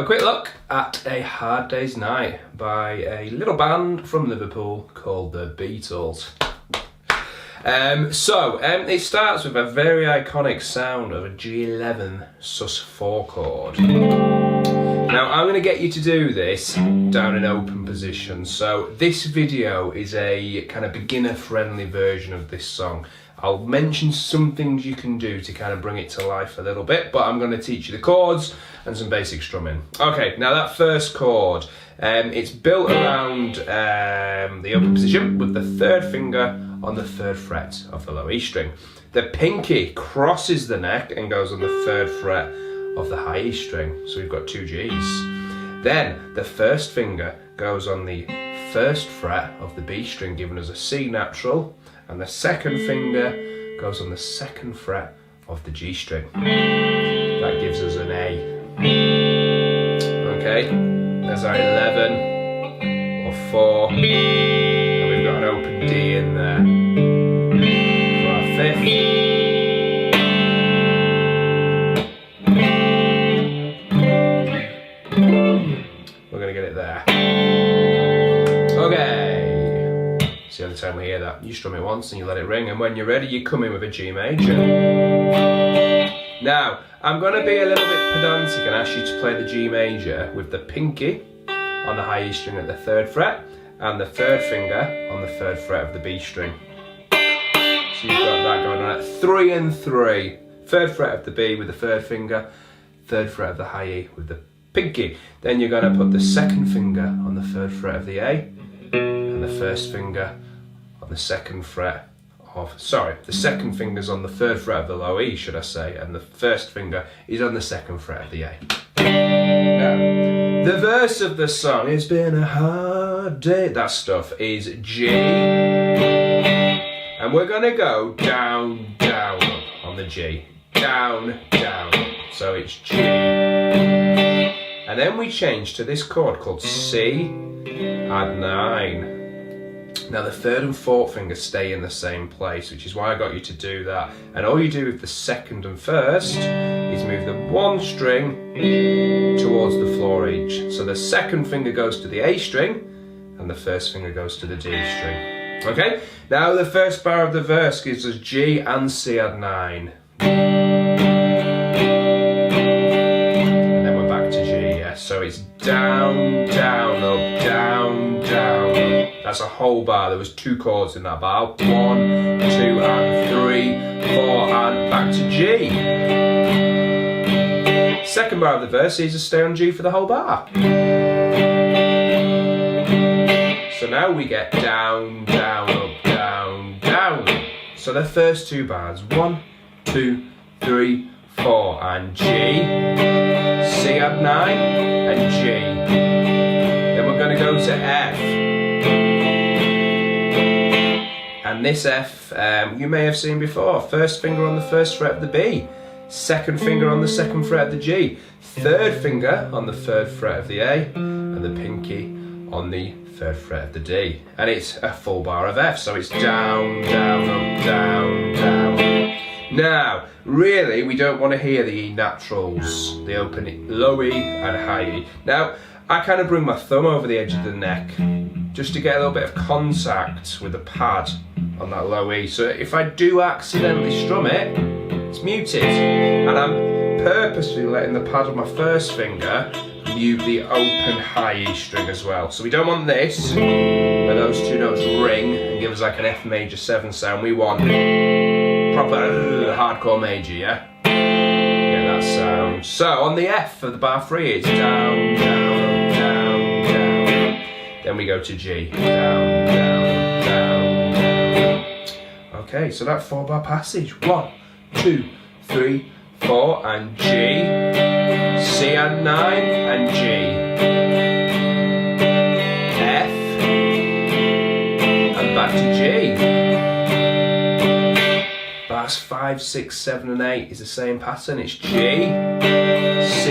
a quick look at A Hard Day's Night by a little band from Liverpool called the Beatles. It starts with a very iconic sound of a G11 sus4 chord. Now I'm going to get you to do this down in open position. So this video is a kind of beginner friendly version of this song. I'll mention some things you can do to kind of bring it to life a little bit, but I'm going to teach you the chords and some basic strumming. Okay, now that first chord, it's built around the open position with the third finger on the third fret of the low E string. The pinky crosses the neck and goes on the third fret of the high E string, so we've got two G's. Then the first finger goes on the first fret of the B string, giving us a C natural, and the second finger goes on the second fret of the G string. That gives us an A. Okay, there's our 11 or 4, and we've got an open D in there for our fifth. We're going to get it there. Okay. It's the only time we hear that. You strum it once and you let it ring, and when you're ready you come in with a G major. Now, I'm going to be a little bit pedantic and ask you to play the G major with the pinky on the high E string at the third fret and the third finger on the third fret of the B string. So you've got that going on at 3 and 3. Third fret of the B with the third finger, third fret of the high E with the pinky. Then you're going to put the second finger on the third fret of the A, and the first finger on the second fret of, the second finger's on the third fret of the low E, should I say, and the first finger is on the second fret of the A. Now, the verse of the song, it's been a hard day, that stuff is G, and we're going to go down, down, up on the G, down, down, up. So it's G. And then we change to this chord called C add 9. Now the third and fourth fingers stay in the same place, which is why I got you to do that. And all you do with the second and first is move the one string towards the floor each. So the second finger goes to the A string and the first finger goes to the D string. Okay, now the first bar of the verse gives us G and C add 9. So it's down, down, up, down, down, up. That's a whole bar. There was 2 chords in that bar. 1, 2 and 3, 4 and back to G. Second bar of the verse is a stay on G for the whole bar. So now we get down, down, up, down, down. So the first 2 bars, 1, 2, 3, 4 and G, C add 9 and G. Then we're going to go to F. And this F you may have seen before. First finger on the first fret of the B, second finger on the second fret of the G, third finger on the third fret of the A, and the pinky on the third fret of the D. And it's a full bar of F, so it's down, down, up, down, down. Now, really, we don't want to hear the E naturals, the open low E and high E. Now, I kind of bring my thumb over the edge of the neck just to get a little bit of contact with the pad on that low E. So if I do accidentally strum it, it's muted. And I'm purposely letting the pad on my first finger mute the open high E string as well. So we don't want this, where those 2 notes ring and give us like an F major 7 sound. We want proper hardcore major, yeah? Get that sound. So on the F of the bar 3, it's down, down, up, down, down. Then we go to G, down, down, down, down. Okay, so that 4 bar passage. 1, 2, 3, 4 and G, C add 9 and G, F, and back to G. Bars 5, 6, 7 and 8 is the same pattern. It's G, C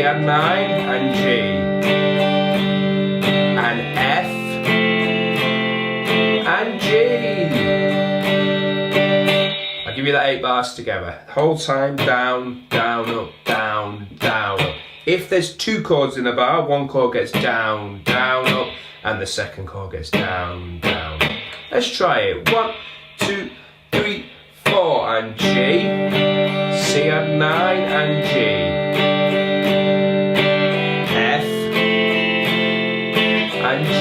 add 9 and G, and F and G. I'll give you that 8 bars together. The whole time down, down, up, down, down, up. If there's two chords in a bar, one chord gets down, down, up, and the second chord gets down, down. Let's try it. 1, 2, 3, 4, and G, C add 9, and G, F, and G.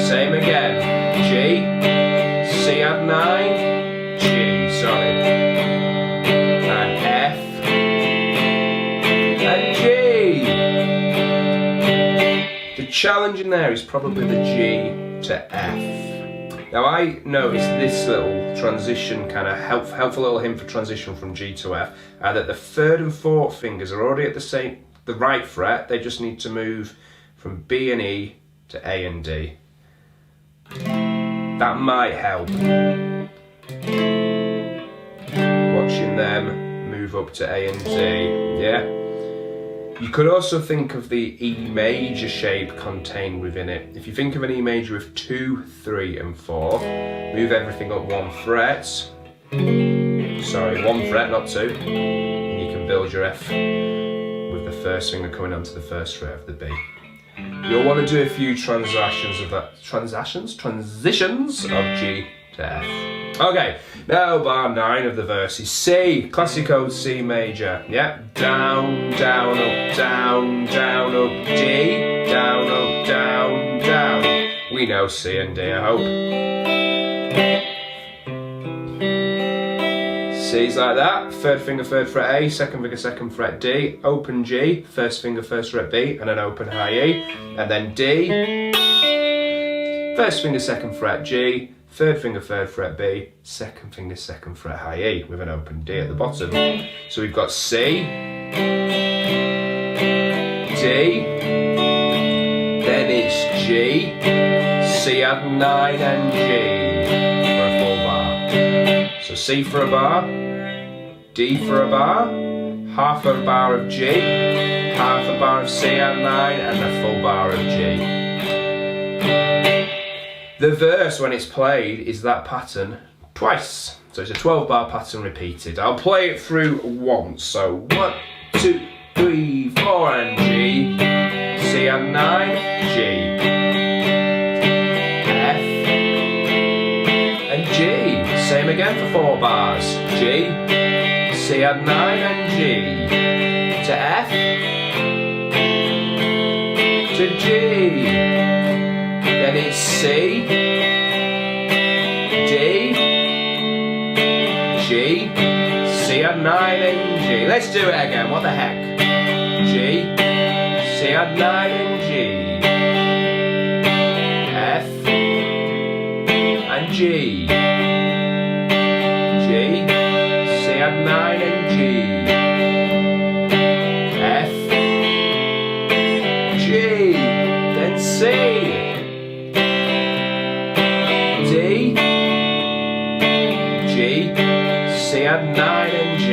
Same again. G, C add 9, G, sorry, and F, and G. The challenge in there is probably the G to F. Now I noticed this little transition, kind of helpful little hint for transition from G to F, that the third and fourth fingers are already at the right fret. They just need to move from B and E to A and D. That might help. Watching them move up to A and D, yeah? You could also think of the E major shape contained within it. If you think of an E major with 2, 3 and 4, move everything up 1 fret. Sorry, 1 fret, not 2. And you can build your F with the first finger coming onto the first fret of the B. You'll want to do a few transitions of G to F. Okay, now bar 9 of the verse is C, classic old C major. Yep, down, down, up, down, down, up, D, down, up, down, down. We know C and D, I hope. C's like that, third finger, third fret A, second finger, second fret D, open G, first finger, first fret B, and an open high E, and then D, first finger, second fret G, third finger, third fret B, second finger, second fret high E, with an open D at the bottom. So we've got C, D, then it's G, C add 9 and G for a full bar. So C for a bar, D for a bar, half a bar of G, half a bar of C add 9, and a full bar of G. The verse, when it's played, is that pattern twice. So it's a 12-bar pattern repeated. I'll play it through once. So 1, 2, 3, 4, and G, C add 9, G, F, and G. Same again for 4 bars. G, C add 9, and G, to F, to G. Then it's C, D, G, C add 9 and G. Let's do it again, what the heck? G, C add 9 and G, F, and G, G, C add 9 and G, F, G, then C, D, G, C add 9 and G.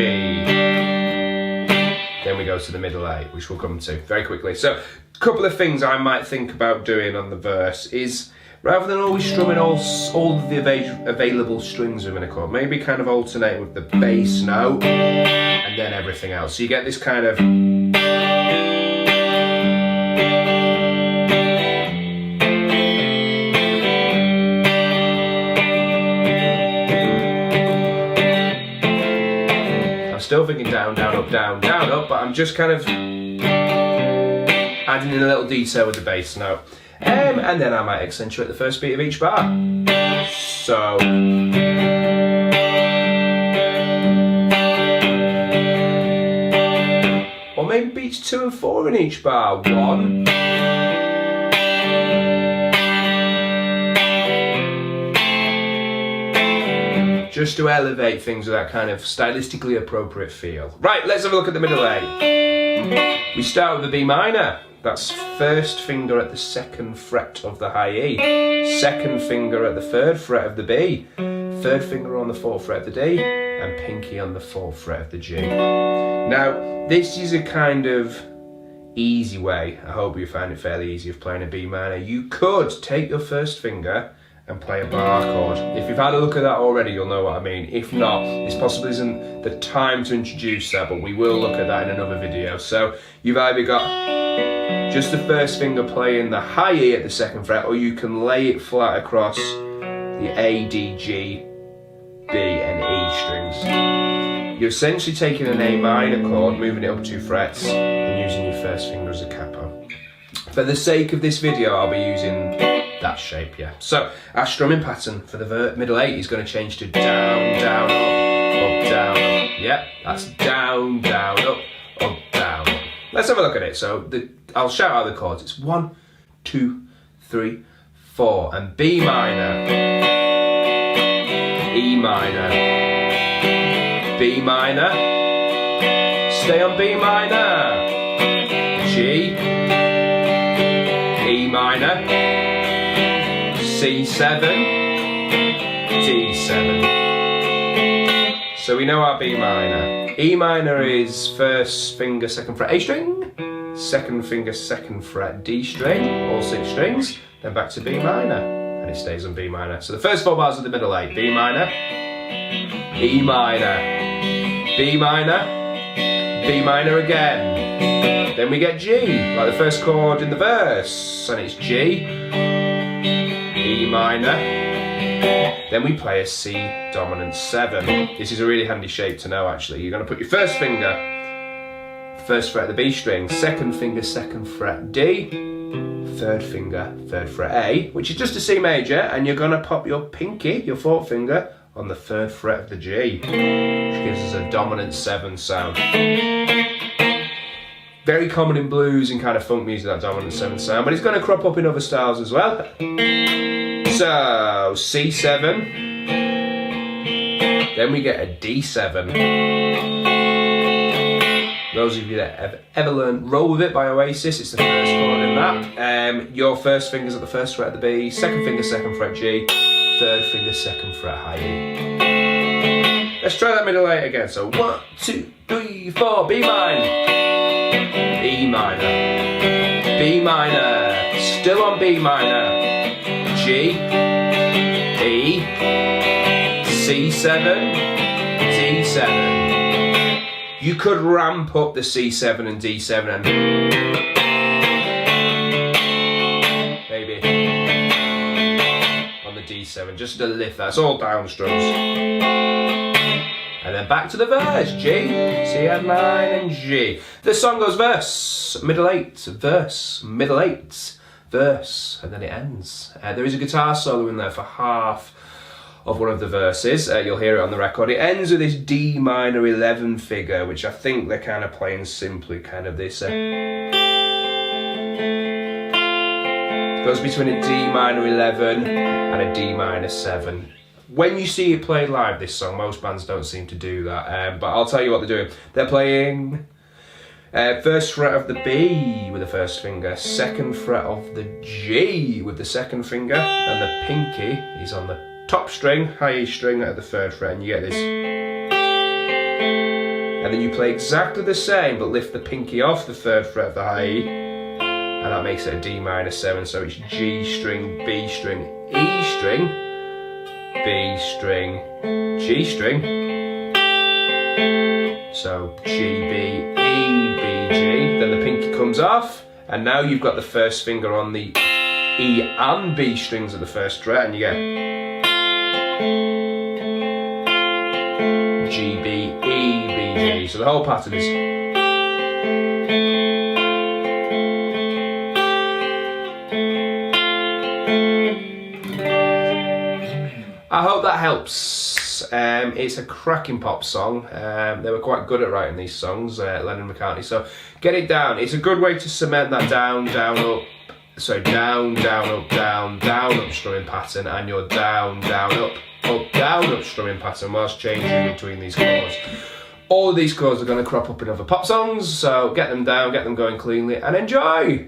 Then we go to the middle A, which we'll come to very quickly. So, a couple of things I might think about doing on the verse is, rather than always strumming all of the available strings within a chord, maybe kind of alternate with the bass note and then everything else. So you get this kind of... Still thinking down, down, up, down, down, up, but I'm just kind of adding in a little detail with the bass note. And then I might accentuate the first beat of each bar. So... or maybe beats 2 and 4 in each bar. 1... just to elevate things with that kind of stylistically appropriate feel. Right, let's have a look at the middle A. We start with the B minor. That's first finger at the second fret of the high E, second finger at the third fret of the B, third finger on the fourth fret of the D, and pinky on the fourth fret of the G. Now, this is a kind of easy way, I hope you find it fairly easy, of playing a B minor. You could take your first finger and play a bar chord. If you've had a look at that already, you'll know what I mean. If not, this possibly isn't the time to introduce that, but we will look at that in another video. So you've either got just the first finger playing the high E at the 2nd fret, or you can lay it flat across the A, D, G, B and E strings. You're essentially taking an A minor chord, moving it up 2 frets, and using your first finger as a capo. For the sake of this video, I'll be using that shape, yeah. So our strumming pattern for the middle 8 is going to change to down, down, up, down, up. Yeah, that's down, down, up, down, up. Let's have a look at it. So I'll shout out the chords. It's 1, 2, 3, 4, and B minor, E minor, B minor, stay on B minor, G, E minor, C7, D7. So we know our B minor. E minor is 1st finger 2nd fret A string, 2nd finger 2nd fret D string, all 6 strings, then back to B minor, and it stays on B minor. So the first 4 bars of the middle 8, B minor, E minor, B minor, B minor again. Then we get G, like the first chord in the verse, and it's G, E minor, then we play a C dominant 7. This is a really handy shape to know actually. You're going to put your first finger, 1st fret of the B string, 2nd finger 2nd fret D, 3rd finger 3rd fret A, which is just a C major, and you're going to pop your pinky, your 4th finger, on the 3rd fret of the G, which gives us a dominant 7 sound. Very common in blues and kind of funk music, that dominant 7 sound, but it's going to crop up in other styles as well. So, C7, then we get a D7. Those of you that have ever learned Roll With It by Oasis, it's the first chord in that. Your first finger's at the 1st fret of the B, 2nd finger 2nd fret G, 3rd finger 2nd fret high E. Let's try that middle 8 again. So 1, 2, 3, 4, B minor, E minor, B minor, still on B minor, G, E, C7, D7. You could ramp up the C7 and D7 and maybe on the D7, just to lift that. It's all down strums. And then back to the verse, G, C9 and G. The song goes verse, middle 8, verse, middle 8, verse, and then it ends. There is a guitar solo in there for half of one of the verses. You'll hear it on the record. It ends with this D minor 11 figure, which I think they're kind of playing simply, kind of this. It goes between a D minor 11 and a D minor 7. When you see it played live, this song, most bands don't seem to do that, but I'll tell you what they're doing. They're playing 1st fret of the B with the 1st finger, 2nd fret of the G with the 2nd finger, and the pinky is on the top string, high E string at the 3rd fret, and you get this. And then you play exactly the same, but lift the pinky off the 3rd fret of the high E, and that makes it a D minor 7, so it's G string, B string, E string, B string, G string, so G, B, E, B, G, then the pinky comes off, and now you've got the 1st finger on the E and B strings at the 1st fret, and you get G, B, E, B, G, so the whole pattern is I hope that helps. It's a cracking pop song. They were quite good at writing these songs, Lennon and McCartney, so get it down. It's a good way to cement that down, down, up, so down, down, up, down up strumming pattern, and your down, down, up, down, up strumming pattern whilst changing between these chords. All of these chords are going to crop up in other pop songs, so get them down, get them going cleanly, and enjoy!